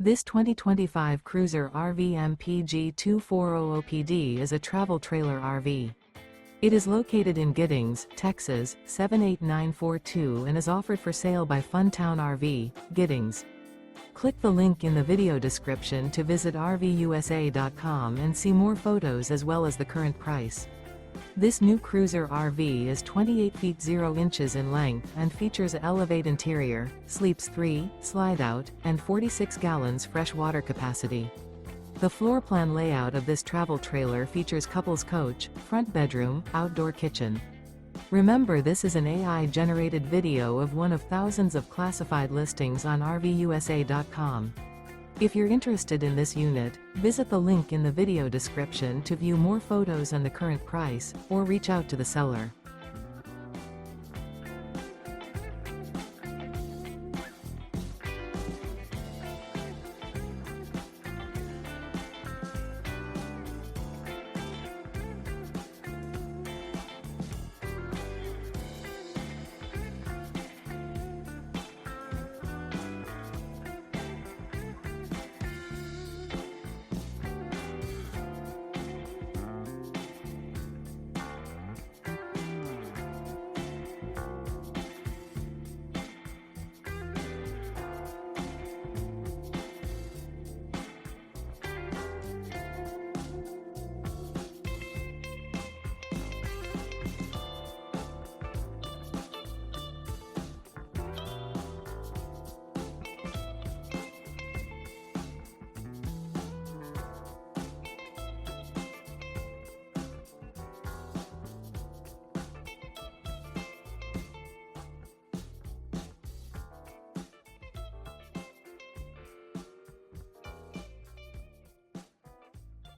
This 2025 Cruiser RV MPG 2400PD is a travel trailer RV. It is located in Giddings, Texas, 78942 and is offered for sale by Funtown RV, Giddings. Click the link in the video description to visit RVUSA.com and see more photos as well as the current price. This new Cruiser RV is 28 feet 0 inches in length and features an Elevate interior, sleeps 3, Slideout, and 46 gallons fresh water capacity. The floor plan layout of this travel trailer features couples coach, front bedroom, outdoor kitchen. Remember, this is an AI-generated video of one of thousands of classified listings on RVUSA.com. If you're interested in this unit, visit the link in the video description to view more photos and the current price, or reach out to the seller.